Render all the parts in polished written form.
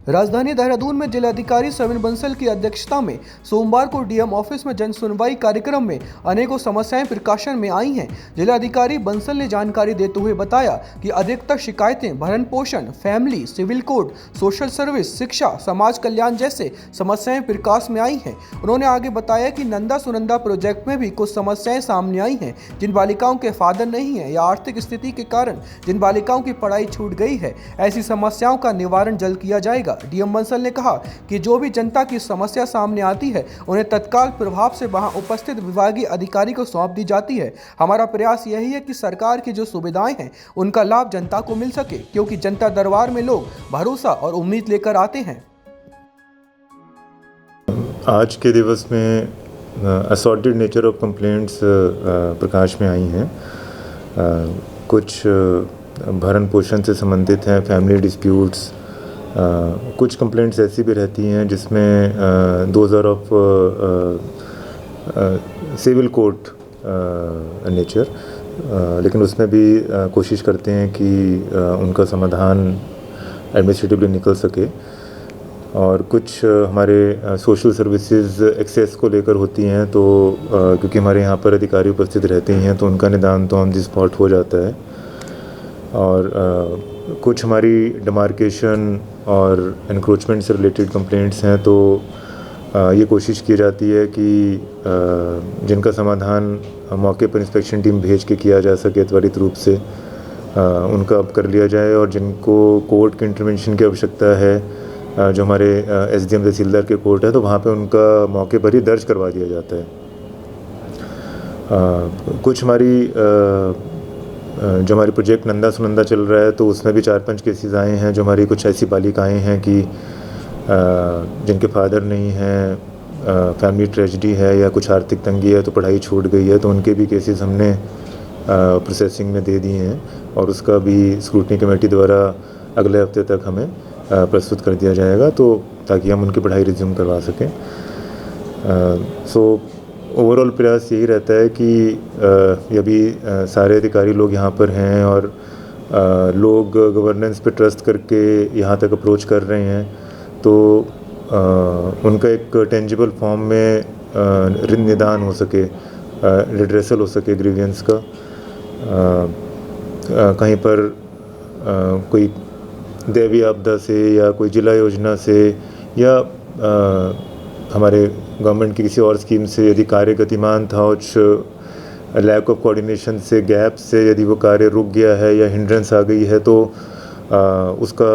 राजधानी देहरादून में जिलाधिकारी सविन बंसल की अध्यक्षता में सोमवार को डीएम ऑफिस में जन सुनवाई कार्यक्रम में अनेकों समस्याएं प्रकाशन में आई हैं। जिलाधिकारी बंसल ने जानकारी देते हुए बताया कि अधिकतर शिकायतें भरण पोषण, family, civil code, social service, शिक्षा, समाज कल्याण जैसे समस्याएं प्रकाश में आई हैं। उन्होंने आगे बताया कि नंदा सुनंदा प्रोजेक्ट में भी कुछ समस्याएं सामने आई हैं। जिन बालिकाओं के फादर नहीं है या आर्थिक स्थिति के कारण जिन बालिकाओं की पढ़ाई छूट गई है, ऐसी समस्याओं का निवारण जल्द किया जाएगा। डीएम बंसल ने कहा कि जो भी जनता की समस्या सामने आती है उन्हें तत्काल प्रभाव से वहां उपस्थित विभागीय अधिकारी को सौंप दी जाती है। हमारा प्रयास यही है कि सरकार की जो सुविधाएं हैं उनका लाभ जनता को मिल सके, क्योंकि जनता दरबार में लोग भरोसा और उम्मीद लेकर आते हैं। आज के दिवस में असॉर्टेड नेचर ऑफ कंप्लेंट्स प्रकाश में आई हैं। कुछ भरण पोषण से संबंधित हैं, फैमिली डिस्प्यूट्स, कुछ कंप्लेंट्स ऐसी भी रहती हैं जिसमें those are of civil court nature, लेकिन उसमें भी कोशिश करते हैं कि उनका समाधान एडमिनिस्ट्रेटिवली निकल सके। और कुछ हमारे सोशल सर्विसेज एक्सेस को लेकर होती हैं, तो क्योंकि हमारे यहाँ पर अधिकारी उपस्थित रहते हैं तो उनका निदान तो ऑन द स्पॉट हो जाता है। और कुछ हमारी डिमार्केशन और एनक्रोचमेंट से रिलेटेड कंप्लेंट्स हैं, तो ये कोशिश की जाती है कि जिनका समाधान मौके पर इंस्पेक्शन टीम भेज के किया जा सके त्वरित रूप से, उनका अब कर लिया जाए। और जिनको कोर्ट के इंटरवेंशन की आवश्यकता है, जो हमारे एसडीएम तहसीलदार के कोर्ट है, तो वहाँ पे उनका मौके पर ही दर्ज करवा दिया जाता है। कुछ हमारी जो हमारी प्रोजेक्ट नंदा सुनंदा चल रहा है, तो उसमें भी 4-5 केसेस आए हैं जो हमारी कुछ ऐसी बालिकाएं हैं कि जिनके फादर नहीं हैं, फैमिली ट्रेजेडी है या कुछ आर्थिक तंगी है तो पढ़ाई छूट गई है, तो उनके भी केसेस हमने प्रोसेसिंग में दे दिए हैं और उसका भी स्क्रूटनी कमेटी द्वारा अगले हफ्ते तक हमें प्रस्तुत कर दिया जाएगा, तो ताकि हम उनकी पढ़ाई रिज्यूम करवा सकें। सो ओवरऑल प्रयास यही रहता है कि ये भी सारे अधिकारी लोग यहाँ पर हैं और लोग गवर्नेंस पे ट्रस्ट करके यहाँ तक अप्रोच कर रहे हैं, तो उनका एक टेंजिबल फॉर्म में निदान हो सके, रिड्रेसल हो सके ग्रीवियंस का। कहीं पर कोई दैवीय आपदा से या कोई जिला योजना से या हमारे गवर्नमेंट की किसी और स्कीम से यदि कार्य गतिमान था और लैक ऑफ कोऑर्डिनेशन से, गैप से यदि वो कार्य रुक गया है या हिंड्रेंस आ गई है, तो उसका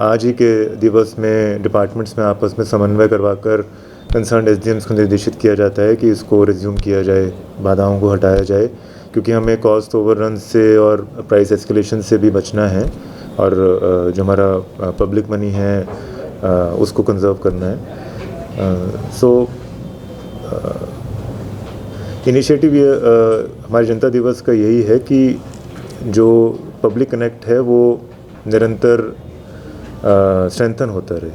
आज ही के दिवस में डिपार्टमेंट्स में आपस में समन्वय करवाकर कंसर्न एसडीएम्स को निर्देशित किया जाता है कि इसको रिज्यूम किया जाए, बाधाओं को हटाया जाए, क्योंकि हमें कॉस्ट ओवररन से और प्राइस एस्केलेशन से भी बचना है और जो हमारा पब्लिक मनी है उसको कंजर्व करना है। सो इनिशिएटिव ये हमारे जनता दिवस का यही है कि जो पब्लिक कनेक्ट है वो निरंतर स्ट्रेंथन होता रहे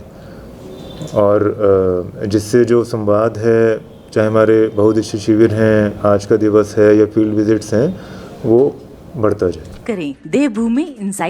और जिससे जो संवाद है, चाहे हमारे बहुउद्देशीय शिविर हैं, आज का दिवस है या फील्ड विजिट्स हैं, वो बढ़ता जाए। करें देवभूमि इंसाइट।